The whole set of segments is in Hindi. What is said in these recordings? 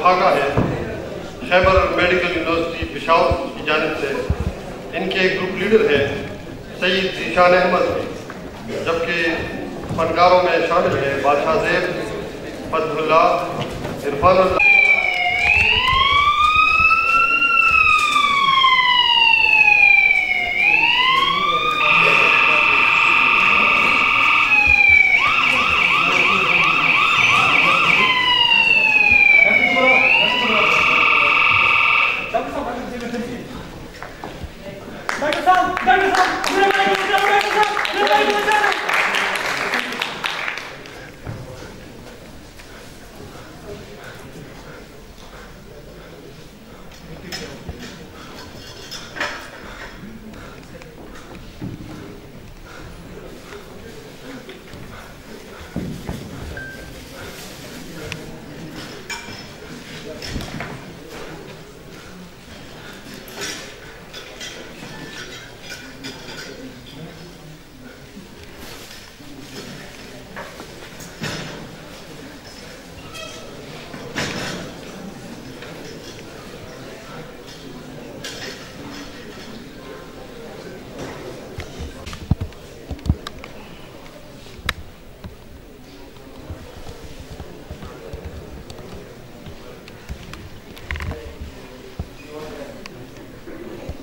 खाका है खैबर मेडिकल यूनिवर्सिटी पेशावर की जानिब से। इनके एक ग्रुप लीडर है सईद ज़ीशान अहमद, जबकि फनकारों में शामिल है बादशाह ज़ेब, फतहुल्लाह, इरफानुल्लाह।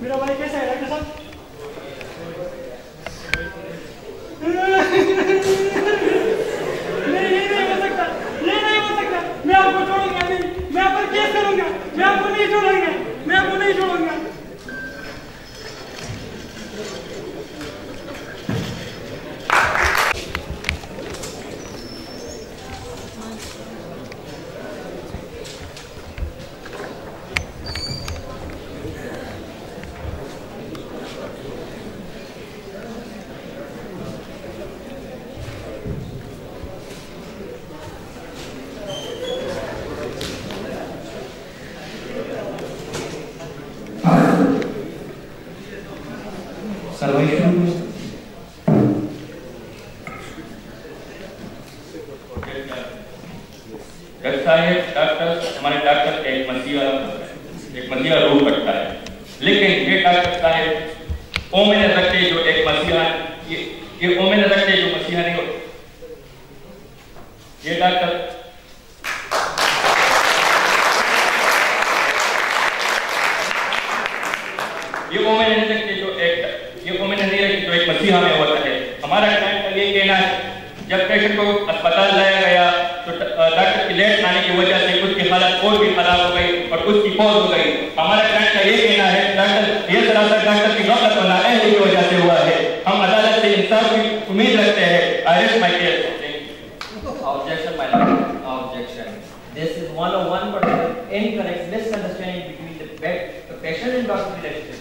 मेरा भाई कैसा है डॉक्टर साहब? ये नहीं हो सकता, ये नहीं हो सकता। मैं आपको छोड़ूंगा नहीं, मैं आप पर केस करूंगा, मैं आपको नहीं छोड़ूंगा, मैं आपको नहीं छोड़ूंगा। हमारे डॉक्टर एक मसीहा रोग करता है, लेकिन ये डॉक्टर साहब ओमेन रखते जो एक मसीहा, ये ओमेन रखते जो मसीहा नहीं हो, ये डॉक्टर ये ओमेन नहीं रखते जो एक मसीहा में होता है। हमारा क्लाइंट का ये कहना है जब पेशेंट को अस्पताल लाया गया तो डॉक्टर की लेट आने की वजह से उसकी हालत और भी खराब हो गई और उसकी मौत हो गई। हमारा क्लाइंट का ये कहना है डॉक्टर ये सरासर डॉक्टर की गलत होना अहली की वजह से हुआ है। हम अदालत से इंसाफ की उम्मीद रखते हैं। आई rest my case. Objection, my lord. Objection. This is 101 but incorrect misunderstanding between the patient and doctor relationship.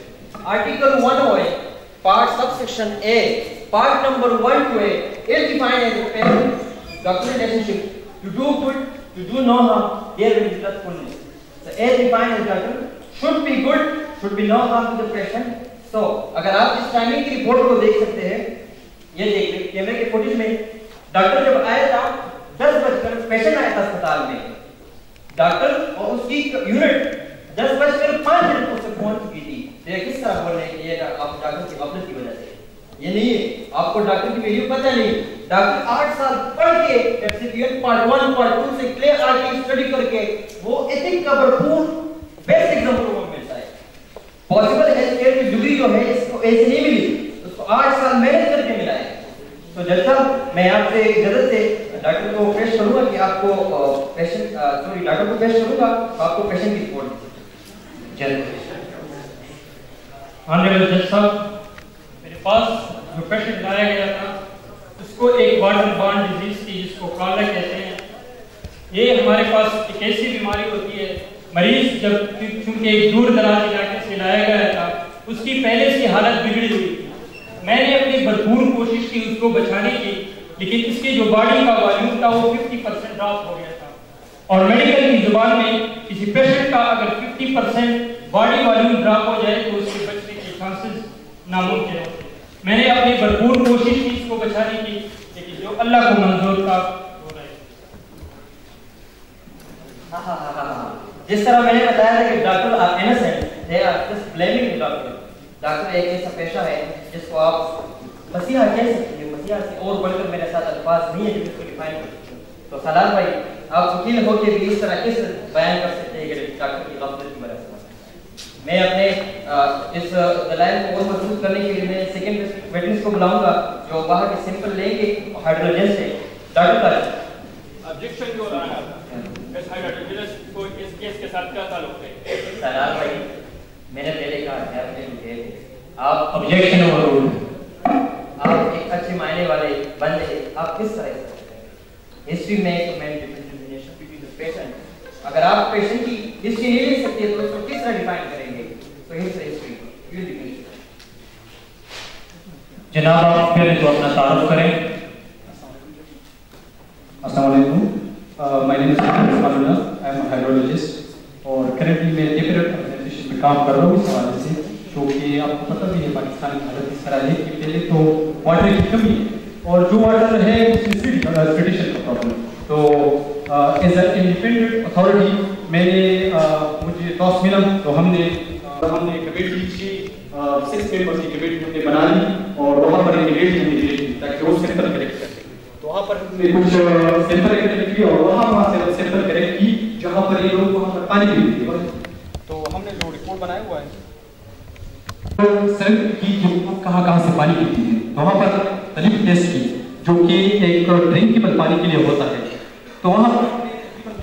Article 108, part subsection A, part number 1 to 8 is defined as a patient-doctor relationship. To do good, to do no harm, there will be truthfulness. So as defined as doctor should be good, should be no harm to the patient. So अगर आप इस टाइमिंग की रिपोर्ट को देख सकते हैं, ये देखिए कैमरे के फुटेज में डॉक्टर जब आया था 10 बजकर, पेशेंट आया था अस्पताल में, डॉक्टर और उसकी यूनिट 10:05 को से पहुंच चुकी थी। देखिए किस तरह बोल रहे हैं कि ये आप डॉक्टर की गफलत की वजह से, ये नहीं है, आपको डॉक्टर की वैल्यू पता नहीं। डॉक्टर 8 साल पढ़ के एफसीपीएन पार्ट 1 पार्ट 2 से क्लियर आर्टिकल स्टडी करके वो एथिक का भरपूर बेस्ट एग्जांपल को मिलता है। पॉसिबल हेल्थ केयर की डिग्री जो है इसको ऐसे नहीं मिली, उसको 8 साल मेहनत करके मिला है। तो जज साहब मैं आपसे इजाजत से डॉक्टर को पेश करूंगा कि आपको डॉक्टर को पेश करूंगा तो आपको पेशेंट की रिपोर्ट ऑनरेबल जज साहब, मेरे पास जो पेशेंट लाया गया था उसको एक वाटर बॉर्न डिजीज थी जिसको कॉलरा कहते हैं। ये हमारे पास एक ऐसी बीमारी होती है, मरीज जब चूंकि एक दूर दराज इलाके से लाया गया था उसकी पहले से हालत बिगड़ी हुई थी। मैंने अपनी भरपूर कोशिश की उसको बचाने की, लेकिन इसकी जो बॉडी का वॉल्यूम था वो 50% ड्रॉप हो गया था। और मेडिकल की जुबान में किसी पेशेंट का अगर 50% बॉडी वॉल्यूम ड्रॉप हो जाए तो उसके बचने के चांसेस नामुमकिन होते हैं। मैंने अपनी भरपूर कोशिश की इसको बचाने की, लेकिन जो अल्लाह को मंजूर था हो रहा है। जिस तरह मैंने बताया था कि doctor are innocent, they are just blaming doctor. Doctor एक ऐसा पेशा है जिसको आप मसीहा कह सकते हैं, मसीहा से और बढ़कर मेरे साथ अल्फाज नहीं है जो इसको डिफाइन कर सकते। तो सलाल भाई, आप वकील होकर भी इस तरह किस बयान कर सकते हैं कि डॉक्टर की गफलत की वजह से? मैं अपने इस दलाइल को और मजबूत करने के लिए मैं सेकंड विटनेस को बुलाऊंगा जो वहाँ के सिंपल लेंगे हाइड्रोजन से। डॉक्टर ऑब्जेक्शन जो रहा है हाइड्रोजन को इस केस के साथ क्या ताल्लुक है? सलाल भाई, मैंने पहले कहा है अपने लिए आप ऑब्जेक्शन ओवररूल। आप एक अच्छे मायने वाले बंदे, आप किस तरह से हिस्ट्री में comment differentiation between the patient, अगर आप पेशेंट की हिस्ट्री नहीं ले सकते तो उसको किस तरह डिफाइन करेंगे? तो हिस्ट्री यू डिफाइन। जनाब आप पहले तो अपना तारुफ करें। अस्सलाम वालेकुम, my name is Faruna, I am a hydrologist और करेंटली मैं पेपर ऑर्गेनाइजेशन में काम कर रहा हूँ इस हवाले से, क्योंकि आपको पता भी है पाकिस्तान की हालत इस तरह है कि पहले तो वाटर की कमी है और जो वाटर है उसमें ट्रेडिशन का प्रॉब्लम। तो एज एन इंडिपेंडेंट अथॉरिटी मुझे टॉस मिला तो हमने कमेटी की 6 मेंबर्स की कमेटी हमने बना ली और वहाँ पर एक रेट हमने दी ताकि वो सेंटर करेक्ट कर सके। तो वहाँ पर हमने कुछ सेंटर करेक्ट किया और वहाँ से सेंटर करेक्ट की जहाँ पर ये लोग वहाँ पर पानी भी नहीं थे। तो हमने जो रिपोर्ट बनाया हुआ है सेंटर की जो कहाँ से पानी पीती है, वहाँ पर तलीफ टेस्ट की जो कि एक ड्रिंकेबल पानी के लिए होता है। तो वहाँ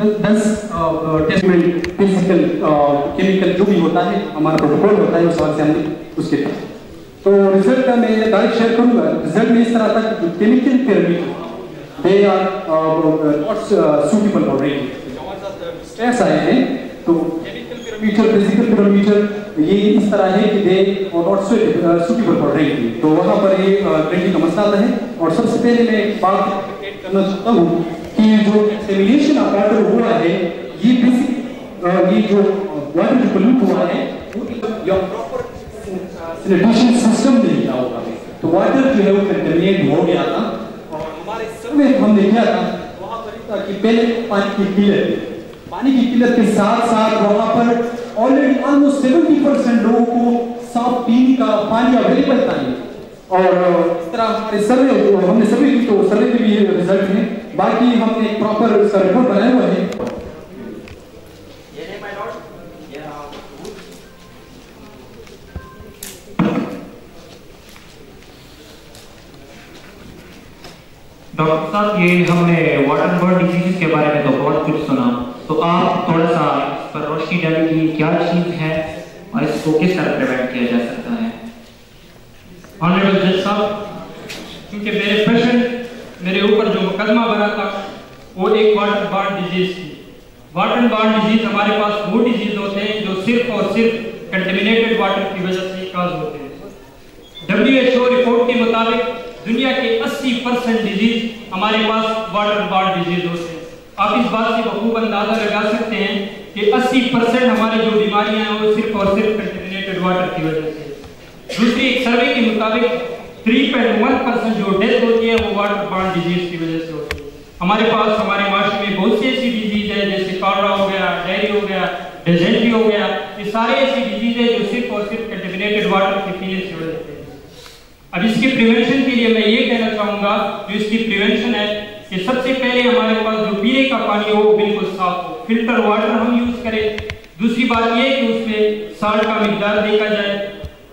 10 टेस्ट में फिजिकल केमिकल जो भी होता है हमारा प्रोटोकॉल होता है उस से हमने उसके तो रिजल्ट का मैं डायरेक्ट शेयर करूँगा। रिजल्ट में इस तरह था कि chemical parameter they are not suitable for drinking. Stress आए हैं तो केमिकल पैरामीटर फिजिकल पैरामीटर ये इस तरह है कि they are not suitable for drinking. तो वहाँ पर ये ड्रिंकिंग का मसला आता है। और सबसे पहले मैं बात करना चाहता हूँ कि जो एक्सेमिनेशन ऑफ वाटर हुआ है ये बेसिक ये जो वाटर जो पोल्यूट हुआ है वो प्रॉपर सैनिटेशन सिस्टम नहीं था होगा। तो वाटर जो है वो कंटेमिनेट हो गया था और हमारे सर्वे हमने किया था वहाँ पर था कि पहले पानी की किल्लत के साथ साथ वहाँ पर ऑलरेडी ऑलमोस्ट 70% लोगों को साफ पीने का पानी अवेलेबल था। और इस तरह हमारे सर्वे हमने सर्वे की तो सर्वे के भी रिजल्ट है। बाकी हमने प्रॉपर इसका रिपोर्ट बनाया हुआ है। डॉक्टर साहब ये हमने वाटर बर्न डिजीज के बारे में तो बहुत कुछ सुना, तो आप थोड़ा सा इस पर रोशनी डालें कि क्या चीज़ है और इसको किस तरह प्रिवेंट किया जा सकता है। ऑनरेबल जज साहब, क्योंकि मेरे पेशेंट मेरे ऊपर जो मुकदमा बना था वो एक वाटर बर्न डिजीज थी। वाटर बर्न डिजीज हमारे पास वो डिजीज होते हैं जो सिर्फ और सिर्फ कंटेमिनेटेड वाटर की वजह से काज होते हैं। WHO रिपोर्ट के मुताबिक दुनिया के 80% डिजीज हमारे पास वाटर बर्न डिजीज होते हैं। आप इस बात से बखूब अंदाजा लगा सकते हैं कि 80% हमारी जो बीमारियां हैं वो सिर्फ और सिर्फ कंटेमिनेटेड वाटर की वजह से। दूसरी एक सर्वे के मुताबिक 3.1% जो डेथ होती है वो वाटर बर्न डिजीज की वजह से होती है। हमारे पास हमारे माशरे में बहुत सी ऐसी डिजीज है जैसे कॉलरा हो गया, डायरी हो गया, डिजेंट्री हो गया, ये सारे ऐसी डिजीज है जो सिर्फ और सिर्फ कंटेमिनेटेड वाटर के पीने से हो जाते हैं। अब इसके प्रिवेंशन के लिए मैं ये कहना चाहूँगा जो इसकी प्रिवेंशन है कि सबसे पहले हमारे पास जो पीने का पानी हो वो बिल्कुल साफ हो, फिल्टर वाटर हम यूज़ करें। दूसरी बात ये कि उसमें साल्ट का मिकदार देखा जाए,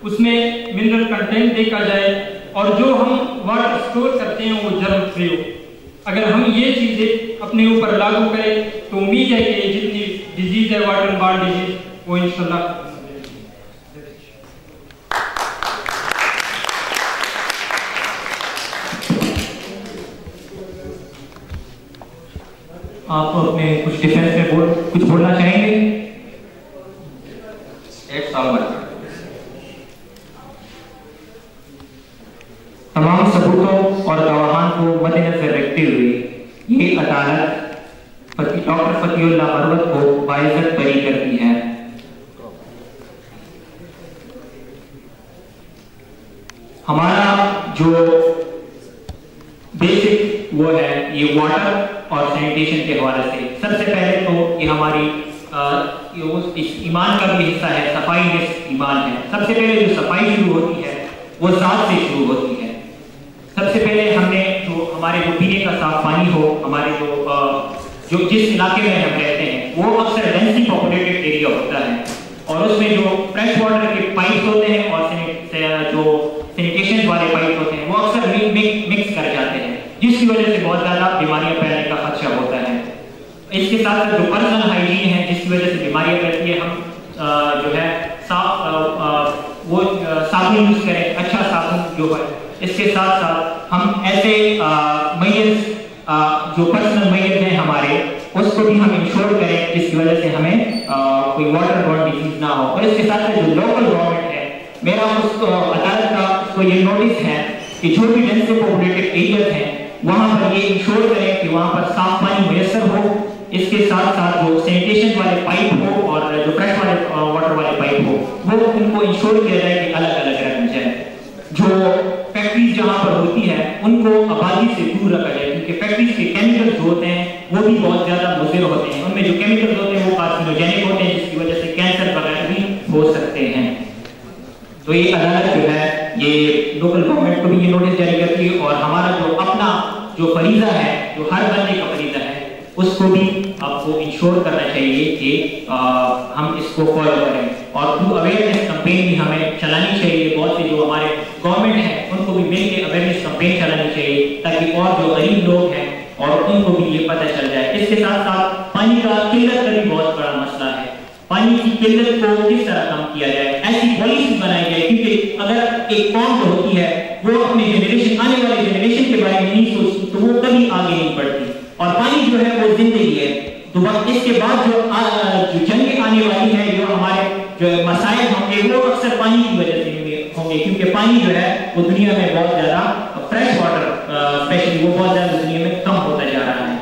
उसमें मिनरल कंटेंट देखा जाए और जो हम वाटर स्टोर करते हैं वो जर्म फ्री हो। अगर हम ये चीज़ें अपने ऊपर लागू करें तो उम्मीद है कि जितनी डिजीज़ है वाटर बर्न डिजीज वो इंशाल्लाह। आप अपने कुछ डिफेंस में कुछ बोलना चाहेंगे? तमाम सबूतों और गवाहान को मद्देनजर रखते हुए ये अदालत डॉक्टर फतीउल्लाह मरवत को बाइज्जत बरी करती है। हमारा जो बेसिक वो है ये वाटर और सैनिटेशन के हवाले से। सबसे पहले तो ये हमारी इस ईमान का भी हिस्सा है, सफाई इस ईमान है। सबसे पहले जो सफाई शुरू होती है वो साफ से शुरू होती है। सबसे पहले हमने जो हमारे जो पीने का साफ पानी हो, हमारे जो जिस इलाके में हम रहते हैं वो अक्सर डेंसली पॉपुलेटेड एरिया होता है और उसमें जो फ्रेश वाटर के पाइप्स होते हैं और जो सैनिटेशन वाले पाइप होते हैं वो अक्सर मिक्स कर जाते हैं, जिसकी वजह से बहुत ज़्यादा बीमारियां फैलने का खदशा होता है। इसके साथ साथ जो पर्सनल हाइजीन है जिसकी वजह से बीमारियां फैलती है, हम जो है साबुन यूज करें, अच्छा साबुन जो है। इसके साथ साथ हम ऐसे मैयर्स जो पर्सनल मैयर्स हैं हमारे, उसको भी हम इंश्योर करें जिसकी वजह से हमें कोई वाटर बॉर्न डिजीज ना हो। और इसके साथ साथ जो लोकल गवर्नमेंट है, मेरा उस अदालत का उसको ये नोटिस है कि जो भी डेंसली पॉपुलेटेड एरियाज हैं वहाँ पर ये इंश्योर करें कि वहाँ पर साफ पानी मुयसर हो। इसके साथ साथ जो सैनिटेशन वाले पाइप हो और जो फ्रेश वाले वाटर वाले पाइप हो वो उनको इंश्योर किया जाए कि अलग अलग रखा जाए। जो फैक्ट्रीज जहाँ पर होती है उनको आबादी से दूर रखा जाए, क्योंकि फैक्ट्रीज के केमिकल्स होते हैं वो भी बहुत ज़्यादा मुज़िर होते हैं। उनमें जो केमिकल्स होते हैं वो कार्सिनोजेनिक होते हैं, जिसकी वजह से कैंसर वगैरह भी हो सकते हैं। तो ये अदालत जो है ये लोकल गवर्नमेंट को भी ये नोटिस जारी करती है और हमारा जो अपना जो फरीजा है, जो हर बंदे का फरीजा है, उसको भी आपको इंश्योर करना चाहिए कि हम इसको फॉलो करें। और थ्रू अवेयरनेस कैंपेन भी हमें चलानी चाहिए। बहुत से जो हमारे गवर्नमेंट है उनको भी मिलकर अवेयरनेस कैंपेन चलानी चाहिए ताकि और जो गरीब लोग हैं और उनको भी ये पता चल जाए। इसके साथ साथ पानी का किल्लत का भी बहुत बड़ा मसला है। पानी की किल्लत को किस तरह कम किया जाए, ऐसी पॉलिसी बनाई जाए, क्योंकि अगर एक कौम जो होती है वो अपने जनरेशन, आने वाले जनरेशन के बारे में नहीं सोचती तो वो कभी आगे नहीं बढ़ती। और पानी जो है वो जिंदगी है। तो इसके बाद जो जंग आने वाली है, जो हमारे जो मसाइल होंगे वो अक्सर पानी की वजह से होंगे, क्योंकि पानी जो है वो दुनिया में बहुत ज़्यादा फ्रेश वाटर स्पेशली वो बहुत ज़्यादा दुनिया में कम होता जा रहा है।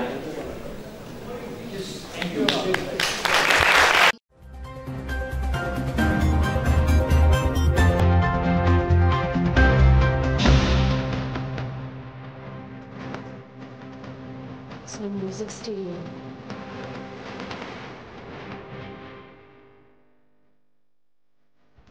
Music Studio.